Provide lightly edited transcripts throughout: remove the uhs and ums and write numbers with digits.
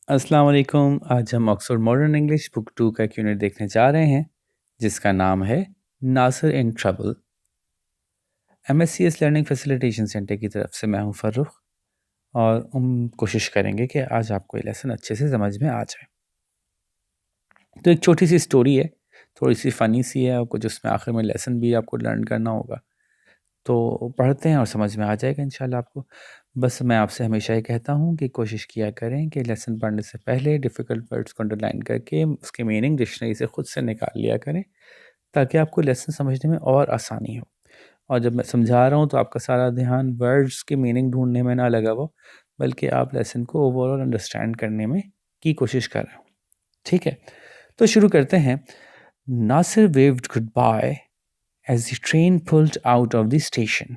अस्सलाम वालेकुम। आज हम ऑक्सफोर्ड मॉडर्न इंग्लिश बुक 2 का एक यूनिट देखने जा रहे हैं जिसका नाम है Nasir in trouble. MSCS learning facilitation centre की तरफ से मैं हूं फ़र्रुख और हम कोशिश करेंगे कि आज आपको ये लेसन अच्छे से समझ में आ जाए। तो एक छोटी सी स्टोरी है, थोड़ी सी फ़नी सी है और कुछ उसमें आखिर में लेसन भी आपको लर्न करना होगा। तो पढ़ते हैं और समझ में आ जाएगा इंशाल्लाह आपको। बस मैं आपसे हमेशा ये कहता हूँ कि कोशिश किया करें कि लेसन पढ़ने से पहले डिफ़िकल्ट वर्ड्स को अंडरलाइन करके उसकी मीनिंग डिक्शनरी से खुद से निकाल लिया करें, ताकि आपको लेसन समझने में और आसानी हो। और जब मैं समझा रहा हूँ तो आपका सारा ध्यान वर्ड्स की मीनिंग ढूँढने में ना लगा हो, बल्कि आप लेसन को ओवरऑल अंडरस्टैंड करने में की कोशिश कर रहे हो। ठीक है? तो शुरू करते हैं। Nasir waved good bye as the train pulled out of the station.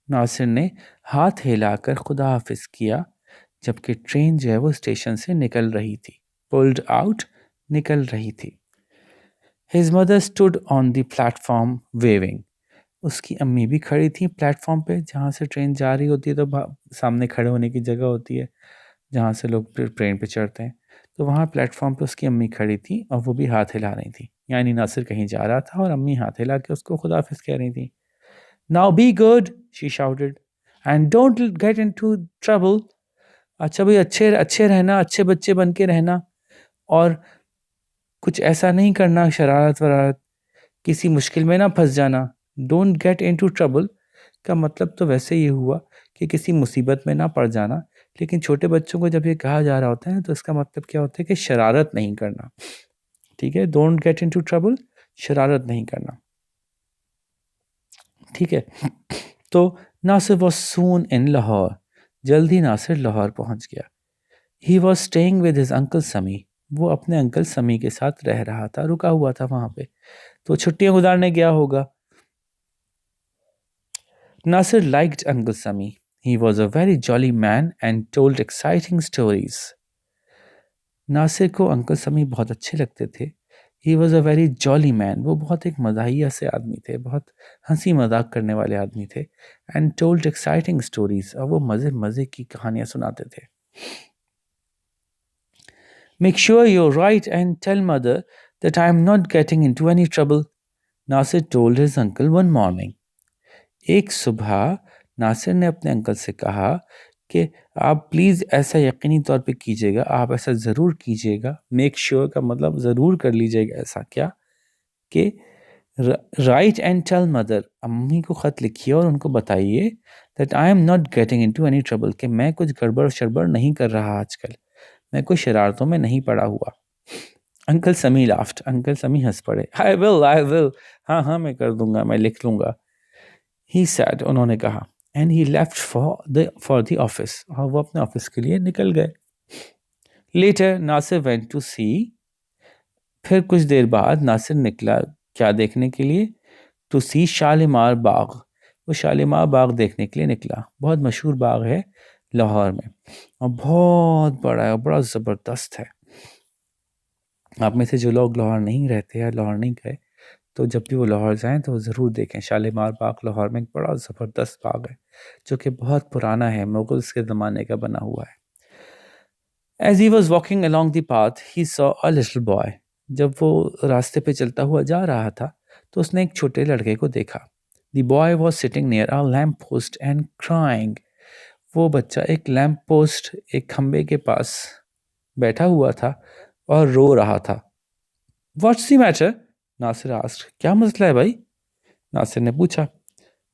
Nasir ने हाथ हिलाकर खुदा हाफिज किया जबकि ट्रेन जो है वो स्टेशन से निकल रही थी। पुल्ड आउट, निकल रही थी। His mother stood on the platform waving. उसकी अम्मी भी खड़ी थी प्लेटफॉर्म पे, जहाँ से ट्रेन जा रही होती है तो सामने खड़े होने की जगह होती है जहाँ से लोग ट्रेन पे चढ़ते हैं। तो वहाँ प्लेटफॉर्म पे उसकी अम्मी खड़ी थी और वो भी हाथ हिला रही थी, यानी नासिर कहीं जा रहा था और अम्मी हाथ हिला के उसको खुदाफिज कह रही थी। Now be good, she shouted, and don't get into trouble. अच्छा भाई, अच्छे अच्छे रहना, अच्छे बच्चे बन के रहना और कुछ ऐसा नहीं करना, शरारत वरारत, किसी मुश्किल में ना फंस जाना। डोंट गेट इनटू ट्रबल का मतलब तो वैसे ये हुआ कि किसी मुसीबत में ना पड़ जाना, लेकिन छोटे बच्चों को जब ये कहा जा रहा होता है तो इसका मतलब क्या होता है कि शरारत नहीं करना। ठीक है, डोंट गेट इनटू ट्रबल, शरारत नहीं करना। ठीक है, तो नासिर वॉज सून इन लाहौर, जल्द ही नासिर लाहौर पहुंच गया। He was staying with his uncle समी, वो अपने अंकल समी के साथ रह रहा था, रुका हुआ था वहां पे, तो छुट्टियां गुजारने गया होगा। Nasir liked Uncle Sami. He was a very jolly man and told exciting stories. Nasir को अंकल समी बहुत अच्छे लगते थे। He was a very jolly man. वो बहुत एक मज़ाहिया से आदमी थे, बहुत हंसी मजाक करने वाले आदमी थे। And told exciting stories. और वो मज़े मज़े की कहानियाँ सुनाते थे। Make sure you're right and tell mother that I am not getting into any trouble. Nasir told his uncle one morning. एक सुबह नासिर ने अपने अंकल से कहा कि आप प्लीज़ ऐसा यकीनी तौर पे कीजिएगा, आप ऐसा ज़रूर कीजिएगा। मेक श्योर का मतलब ज़रूर कर लीजिएगा ऐसा क्या कि राइट एंड टेल मदर, अम्मी को ख़त लिखिए और उनको बताइए that I am not getting into any trouble, कि मैं कुछ गड़बड़ शड़बड़ नहीं कर रहा आजकल, मैं कोई शरारतों में नहीं पड़ा हुआ। अंकल समी लाफ्ट, अंकल समी हंस पड़े। आई विल, हाँ हाँ मैं कर दूंगा, मैं लिख लूँगा। He said, उन्होंने कहा, and he left for the office, और वो अपने ऑफिस के लिए निकल गए। Later, Nasir went to see, फिर कुछ देर बाद नासिर निकला क्या देखने के लिए? To see शालीमार बाग, वो शालीमार बाग देखने के लिए निकला। बहुत मशहूर बाग है लाहौर में और बहुत बड़ा है, बड़ा ज़बरदस्त है। आप में से जो लोग लाहौर नहीं रहते या लाहौर नहीं गए, तो जब भी वो लाहौर जाएं तो ज़रूर देखें। शालीमार बाग लाहौर में एक बड़ा ज़बरदस्त बाग है जो कि बहुत पुराना है, मुगल्स के ज़माने का बना हुआ है। As he was walking along the path, he saw a little boy. जब वो रास्ते पे चलता हुआ जा रहा था तो उसने एक छोटे लड़के को देखा। The boy was sitting near a lamp post and crying. वो बच्चा एक लैम्प पोस्ट, एक खम्बे के पास बैठा हुआ था और रो रहा था। What's the matter? Nasir asked. क्या मसला है भाई? नासिर ने पूछा।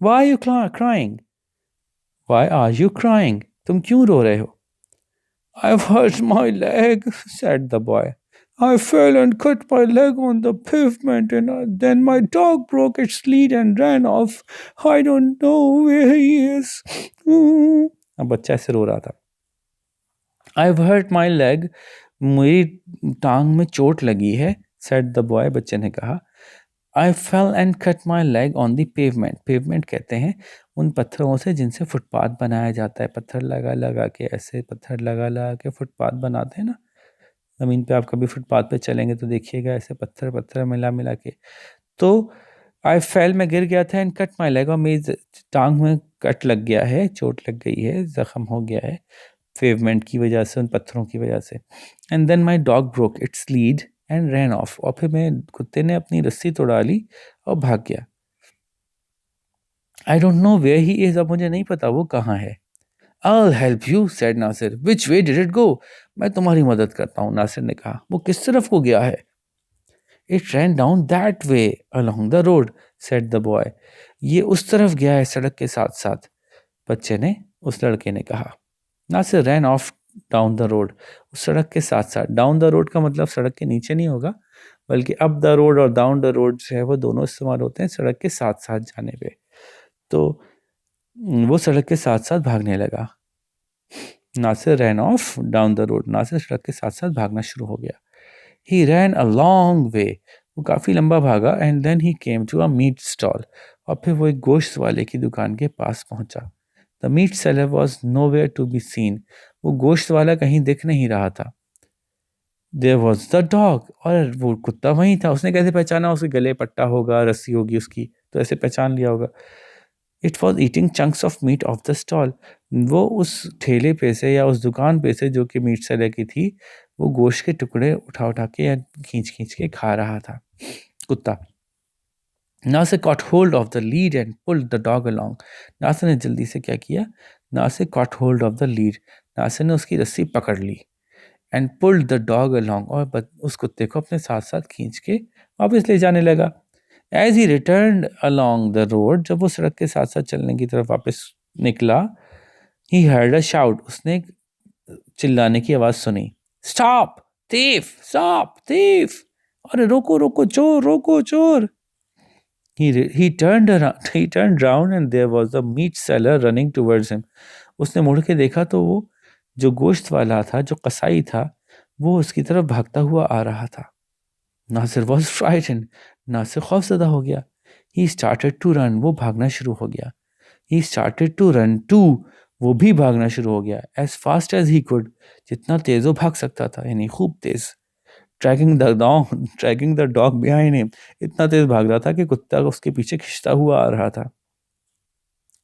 Why are you crying? Why are you crying? तुम क्यों रो रहे हो? I've hurt my leg, said the boy. I fell and cut my leg on the pavement, and then my dog broke its lead and ran off. I don't know where he is. अब बच्चा ऐसे रो रहा था। I've hurt my leg. मेरी टांग में चोट लगी है, said the boy. बच्चे ने कहा। I fell and cut my leg on the pavement. Pavement कहते हैं उन पत्थरों से जिनसे फुटपाथ बनाया जाता है। पत्थर लगा लगा के, ऐसे पत्थर लगा लगा के फुटपाथ बनाते हैं ना। ज़मीन पे आप कभी फुटपाथ पे चलेंगे तो देखिएगा ऐसे पत्थर पत्थर मिला मिला के। तो आई फेल, मैं गिर गया था, एंड कट माई लेग, और मेरी टांग में कट लग गया है, चोट लग गई है, ज़ख्म हो गया है। पेवमेंट की वजह से, उन पत्थरों की वजह से। And then my dog broke its lead and ran off, और फिर मेरे कुत्ते ने अपनी रस्सी तोड़ा ली और भाग गया। I don't know where he is, अब मुझे नहीं पता वो कहाँ है। I'll help you, said Nasir. Which way did it go? मैं तुम्हारी मदद करता हूँ, नासिर ने कहा। वो किस तरफ को गया है? It ran down that way along the road, said the boy. ये उस तरफ गया है सड़क के साथ साथ, बच्चे ने, उस लड़के ने कहा। Nasir ran off down the road, उस सड़क के साथ साथ। डाउन द रोड का मतलब सड़क के नीचे नहीं होगा, बल्कि अप द रोड और डाउन द रोड जो है वो दोनों इस्तेमाल होते हैं सड़क के साथ साथ जाने पे। तो वो सड़क के साथ साथ भागने लगा। Nasir ran off down the road, Nasir सड़क के साथ साथ भागना शुरू हो गया। ही रैन अ लॉन्ग वे, वो काफ़ी लंबा भागा। And then he came to a meat stall, और फिर वो एक गोश्त वाले की दुकान के पास पहुंचा। The meat seller was nowhere to be seen, वो गोश्त वाला कहीं दिख नहीं रहा था। देयर वॉज द डॉग, और वो कुत्ता वहीं था। उसने कैसे पहचाना? उसके गले पट्टा होगा, रस्सी होगी उसकी, तो ऐसे पहचान लिया होगा। It was eating chunks of meat of the stall, वो उस ठेले पे से या उस दुकान पे से जो कि मीट सेलर की थी, वो गोश्त के टुकड़े उठा उठा के या खींच खींच के खा रहा था कुत्ता। Nasir caught hold of the lead and pulled the dog along. Nasir ने जल्दी से क्या किया? Nasir caught hold of the lead, Nasir ने उसकी रस्सी पकड़ ली। and pulled the dog along, और उस कुत्ते को अपने साथ साथ खींच के वापस ले जाने लगा। As he returned along the road, जब वो सड़क के साथ साथ चलने की तरफ वापस निकला, he heard a shout, उसने एक चिल्लाने की आवाज सुनी। Stop! Thief! Stop! Thief! अरे रोको रोको चोर, रोको चोर! He turned round and there was the meat seller running towards him. उसने मुड़ के देखा तो वो जो गोश्त वाला था, जो कसाई था, वो उसकी तरफ भागता हुआ आ रहा था। नासिर was frightened, नासिर खौफज़दा हो गया। He started to run, वो भागना शुरू हो गया। He started to run too, वो भी भागना शुरू हो गया। As fast as he could, जितना तेज वो भाग सकता था, यानी खूब तेज। Dragging the dog behind him, इतना तेज भाग रहा था कि कुत्ता उसके पीछे खिंचता हुआ आ रहा था।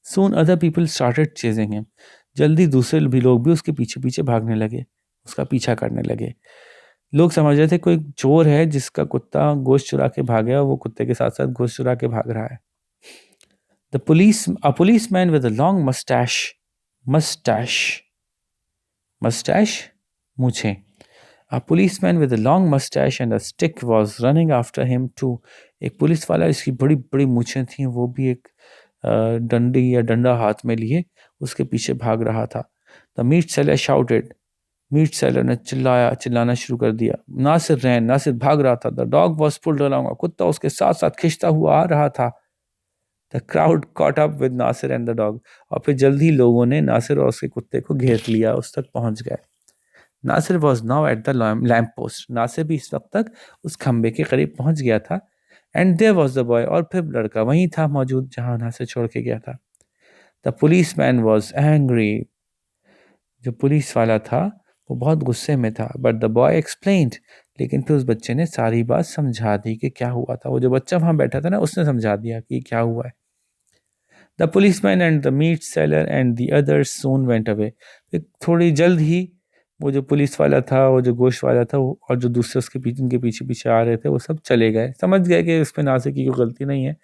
Soon other people started chasing him, जल्दी दूसरे भी लोग भी उसके पीछे पीछे भागने लगे, उसका पीछा करने लगे। लोग समझ रहे थे कोई चोर है जिसका कुत्ता गोश्त चुरा के भागा, वो कुत्ते के साथ साथ गोश्त चुरा के भाग रहा है। A policeman with a long mustache, मूछें। A policeman with a long mustache and a stick was running after him too. एक पुलिस वाला, इसकी बड़ी बड़ी मूछें थीं, वो भी एक डंडी या डंडा हाथ में लिए उसके पीछे भाग रहा था। The meat seller shouted, meat seller ने चिल्लाना शुरू कर दिया। नासिर भाग रहा था। The dog was pulled along, कुत्ता उसके साथ साथ खिंचता हुआ आ रहा था। The crowd caught up with Nasir and the dog, और फिर जल्दी लोगों ने नासिर और उसके कुत्ते को घेर लिया, उस तक पहुंच गए। Nasir was now at the lamp post, Nasir भी इस वक्त तक उस खंबे के करीब पहुंच गया था। And there was the boy, और फिर लड़का वहीं था मौजूद जहां नासिर छोड़ के गया था। The police man was angry, जो पुलिस वाला था वो बहुत गुस्से में था। बट द बॉय एक्सप्लेन्ड, लेकिन फिर उस बच्चे ने सारी बात समझा दी कि क्या हुआ था। वो जो बच्चा वहां बैठा था ना, उसने समझा दिया कि क्या हुआ है। The policeman and the meat seller and the others soon went away, थोड़ी जल्द ही वो जो पुलिस वाला था, वो जो गोश्त वाला था, और जो दूसरे उसके पीछे, उनके पीछे पीछे आ रहे थे, वो सब चले गए। समझ गए कि इसमें नासिर की कोई गलती नहीं है,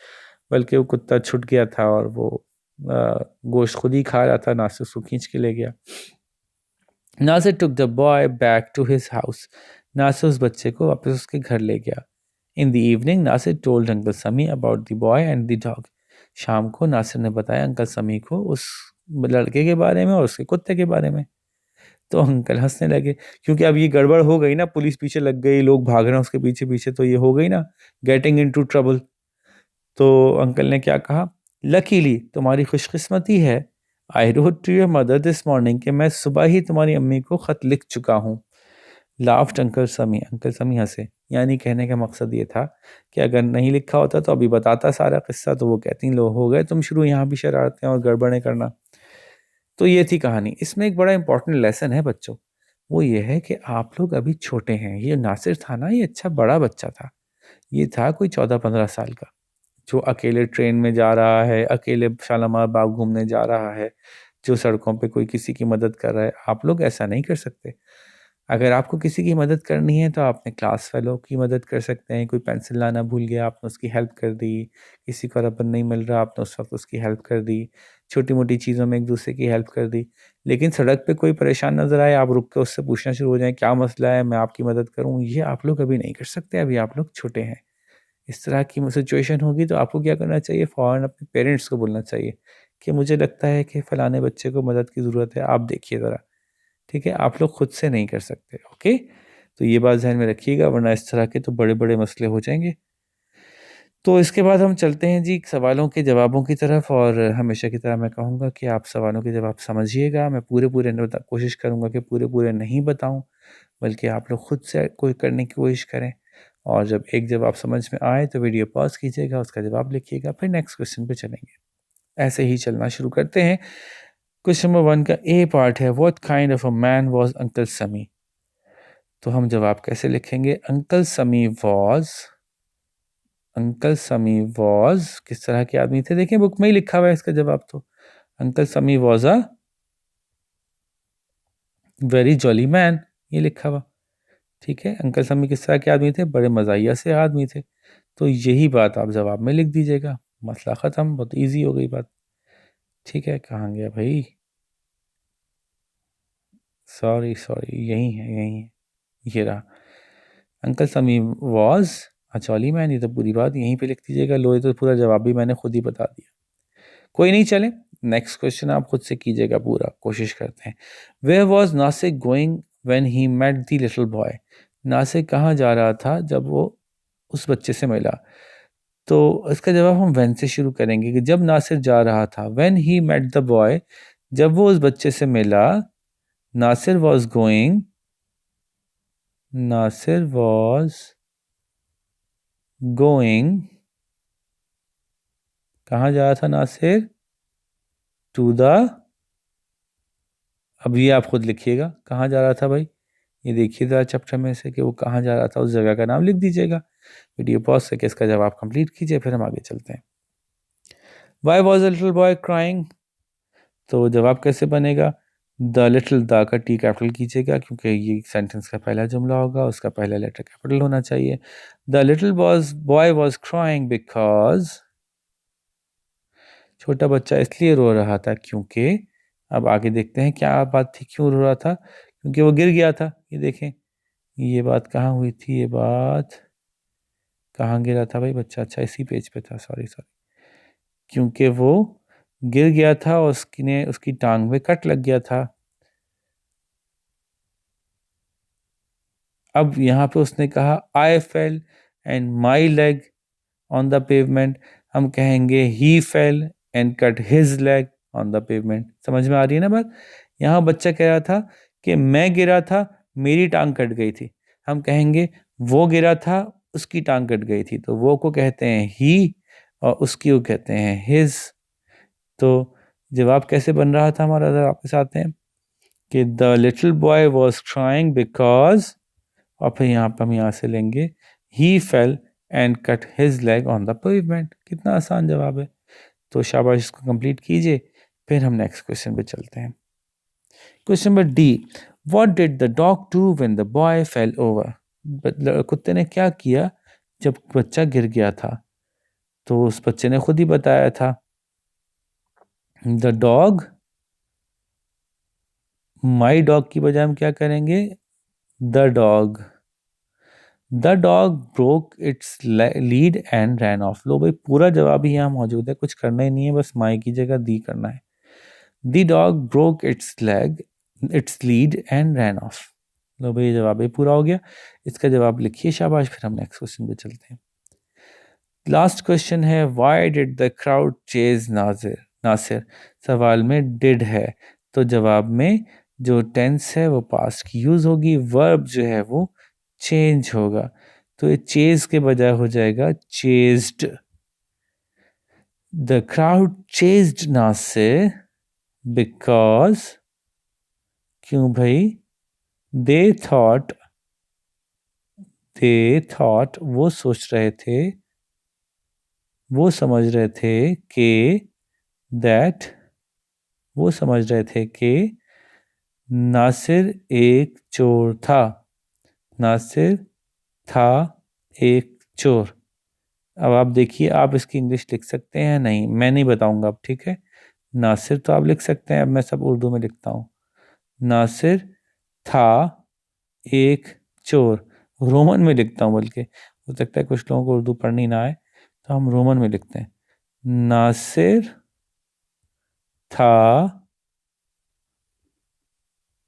बल्कि वो कुत्ता छूट गया था और वो गोश्त खुद ही खा रहा था, नासिर उसको खींच के ले गया। Nasir took the boy back to his house. Nasir उस बच्चे को वापस उसके घर ले गया। In the evening, Nasir told Uncle Sami about the boy and the dog. शाम को नासिर ने बताया अंकल समी को उस लड़के के बारे में और उसके कुत्ते के बारे में। तो अंकल हंसने लगे, क्योंकि अब ये गड़बड़ हो गई ना, पुलिस पीछे लग गई, लोग भाग रहे हैं उसके पीछे पीछे, तो ये हो गई ना गेटिंग इनटू ट्रबल। तो अंकल ने क्या कहा? लकीली, तुम्हारी खुशकिस्मती है, I wrote to your mother this morning, कि मैं सुबह ही तुम्हारी अम्मी को ख़त लिख चुका हूँ। लाफ्ट अंकल समी हंसे। यानी कहने का मकसद ये था कि अगर नहीं लिखा होता तो अभी बताता सारा किस्सा, तो वो कहती लो हो गए तुम शुरू यहाँ भी शरारतें और गड़बड़ें करना। तो ये थी कहानी। इसमें एक बड़ा इंपॉर्टेंट लेसन है बच्चों, वो ये है कि आप लोग अभी छोटे हैं। ये नासिर था ना, ये अच्छा बड़ा बच्चा था, ये था कोई 14-15 साल का, जो अकेले ट्रेन में जा रहा है, अकेले शालीमार बाग घूमने जा रहा है, जो सड़कों पे कोई किसी की मदद कर रहा है, आप लोग ऐसा नहीं कर सकते। अगर आपको किसी की मदद करनी है तो अपने क्लास फेलो की मदद कर सकते हैं। कोई पेंसिल लाना भूल गया, आपने उसकी हेल्प कर दी। किसी को रबड़ नहीं मिल रहा, आपने उस वक्त उसकी हेल्प कर दी। छोटी-मोटी चीज़ों में एक-दूसरे की हेल्प कर दी। लेकिन सड़क पे कोई परेशान नज़र आए, आप रुक के उससे पूछना शुरू हो जाएँ, क्या मसला है? मैं आपकी मदद करूँ? ये आप लोग अभी नहीं कर सकते, अभी आप लोग छोटे हैं। इस तरह की सिचुएशन होगी तो आपको क्या करना चाहिए? फ़ौरन अपने पेरेंट्स को बोलना चाहिए कि मुझे लगता है कि फलाने बच्चे को मदद की ज़रूरत है, आप देखिए ज़रा। ठीक है? आप लोग खुद से नहीं कर सकते, ओके? तो ये बात ज़हन में रखिएगा, वरना इस तरह के तो बड़े-बड़े मसले हो जाएँगे। तो इसके बाद हम चलते हैं जी सवालों के जवाबों की तरफ, और हमेशा की तरह मैं कहूँगा कि आप सवालों के जवाब समझिएगा। मैं पूरे-पूरे नहीं कोशिश करूँगा कि पूरे-पूरे नहीं बताऊँ, बल्कि आप लोग खुद से कोई करने की कोशिश करें। और जब एक जवाब समझ में आए तो वीडियो पॉज़ कीजिएगा, उसका जवाब लिखिएगा, फिर नेक्स्ट क्वेश्चन पे चलेंगे। ऐसे ही चलना शुरू करते हैं। क्वेश्चन नंबर 1 का ए पार्ट है, what kind of a man was uncle समी? तो हम जवाब कैसे लिखेंगे? अंकल समी वॉज किस तरह के आदमी थे? देखिए बुक में ही लिखा हुआ है इसका जवाब तो। अंकल समी was a very jolly man, ये लिखा हुआ। ठीक है, अंकल समी किस तरह के आदमी थे? बड़े मज़ाहिया से आदमी थे। तो यही बात आप जवाब में लिख दीजिएगा, मसला ख़त्म, बहुत ईज़ी हो गई बात। ठीक है, कहाँ गया भाई? सॉरी, यहीं है, ये रहा। अंकल समी वॉज अ जॉली मैन, ये तो पूरी बात यहीं पे लिख दीजिएगा। लो, ये तो पूरा जवाब भी मैंने खुद ही बता दिया। कोई नहीं, चले नेक्स्ट क्वेश्चन आप खुद से कीजिएगा, पूरा कोशिश करते हैं। Where was Nasik going when he met the little boy? Nasik कहाँ जा रहा था जब वो उस बच्चे से मिला? तो इसका जवाब हम व्हेन से शुरू करेंगे कि जब नासिर जा रहा था, when he met the boy, जब वो उस बच्चे से मिला। Nasir was going, Nasir was going, कहाँ जा रहा था नासिर? टू द, अब ये आप खुद लिखिएगा, कहाँ जा रहा था भाई? ये देखिए ज़रा चैप्टर में से कि वो कहाँ जा रहा था, उस जगह का नाम लिख दीजिएगा। वीडियो पॉज़ करके इसका जवाब कंप्लीट कीजिए, फिर हम आगे चलते हैं। Why was a little boy crying? तो जवाब कैसे बनेगा? द लिटिल, द का टी कैपिटल कीजिएगा, क्योंकि ये सेंटेंस का पहला जुमला होगा, उसका पहला लेटर कैपिटल होना चाहिए। The little boy was crying because, छोटा बच्चा इसलिए रो रहा था क्योंकि, अब आगे देखते हैं क्या बात थी, क्यों रो रहा था? क्योंकि वो गिर गया था। ये देखें, ये बात कहाँ हुई थी? ये बात कहाँ गिरा था भाई बच्चा? अच्छा, इसी पेज पे था, सॉरी। क्योंकि वो गिर गया था और उसकी टांग में कट लग गया था। अब यहाँ पे उसने कहा I fell and my leg on the pavement, हम कहेंगे he fell and cut his leg on the pavement. समझ में आ रही है ना बात? यहाँ बच्चा कह रहा था कि मैं गिरा था, मेरी टांग कट गई थी। हम कहेंगे वो गिरा था, उसकी टांग कट गई थी। तो वो को कहते हैं ही और उसकी को कहते हैं हिज। तो जवाब कैसे बन रहा था हमारा, अगर आपके साथ हैं कि the little boy was crying because, और फिर यहाँ पर हम यहाँ से लेंगे he fell and cut his leg on the pavement. कितना आसान जवाब है। तो शाबाश, इसको कंप्लीट कीजिए, फिर हम नेक्स्ट क्वेश्चन पे चलते हैं। Question number D, what did the dog do when the boy fail over? कुत्ते ने क्या किया जब बच्चा गिर गया था? तो उस बच्चे ने खुद ही बताया था, द डॉग, माई डॉग की बजाय हम क्या करेंगे? The dog, the dog broke its lead and ran off. लो भाई, पूरा जवाब ही यहाँ मौजूद है, कुछ करना ही नहीं है, बस माई की जगह दी करना है। The dog broke its lead and ran off. लो भाई, जवाब ही पूरा हो गया। इसका जवाब लिखिए शाबाश, फिर हम नेक्स्ट क्वेश्चन पे चलते हैं। लास्ट क्वेश्चन है, why did the crowd chase Nasir? सवाल में डिड है, तो जवाब में जो टेंस है वो पास्ट की यूज होगी, वर्ब जो है वो चेंज होगा। तो ये चेज के बजाय हो जाएगा chased. The crowd chased Nasir because, क्यों भाई? दे थॉट, वो सोच रहे थे, वो समझ रहे थे कि दैट वो समझ रहे थे कि नासिर एक चोर था। नासिर था एक चोर। अब आप देखिए, आप इसकी इंग्लिश लिख सकते हैं? नहीं, मैं नहीं बताऊंगा अब, ठीक है। नासिर तो आप लिख सकते हैं, अब मैं सब उर्दू में लिखता हूँ। नासिर था एक चोर। रोमन में लिखता हूँ, बल्कि हो सकता है कुछ लोगों को उर्दू पढ़नी ना आए, तो हम रोमन में लिखते हैं। नासिर था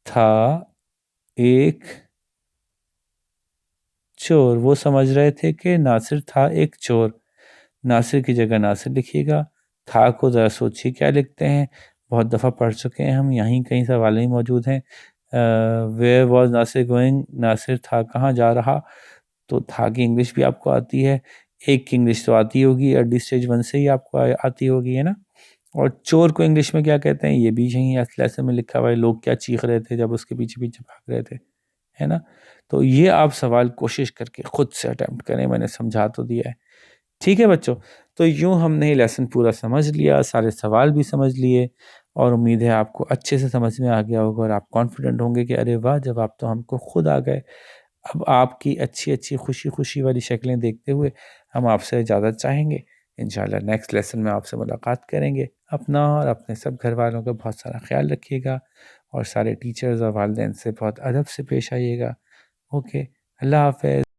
था एक चोर। वो समझ रहे थे कि नासिर था एक चोर। नासिर की जगह नासिर लिखिएगा। था को ज़रा सोचिए क्या लिखते हैं। बहुत दफ़ा पढ़ चुके हैं हम, यहीं कहीं सवाल ही मौजूद हैं। Where was Nasir going, Nasir था कहाँ जा रहा। तो था की इंग्लिश भी आपको आती है। एक की इंग्लिश तो आती होगी, अर्ली स्टेज 1 से ही आपको आती होगी, है ना। और चोर को इंग्लिश में क्या कहते हैं, ये भी यहीं लेसन में लिखा हुआ है। लोग क्या चीख रहे थे जब उसके पीछे पीछे भाग रहे थे, है ना। तो ये आप सवाल कोशिश करके खुद से अटेम्प्ट करें, मैंने समझा तो दिया है। ठीक है बच्चों, तो यूं हमने ये लेसन पूरा समझ लिया, सारे सवाल भी समझ लिए, और उम्मीद है आपको अच्छे से समझ में आ गया होगा और आप कॉन्फिडेंट होंगे कि अरे वाह, जब आप तो हमको खुद आ गए। अब आपकी अच्छी अच्छी खुशी खुशी वाली शक्लें देखते हुए हम आपसे इजाज़त चाहेंगे। इंशाल्लाह नेक्स्ट लेसन में आपसे मुलाकात करेंगे। अपना और अपने सब घर वालों का बहुत सारा ख्याल रखिएगा, और सारे टीचर्स और वालिदैन से बहुत अदब से पेश आइएगा। ओके, अल्लाह हाफ़िज़।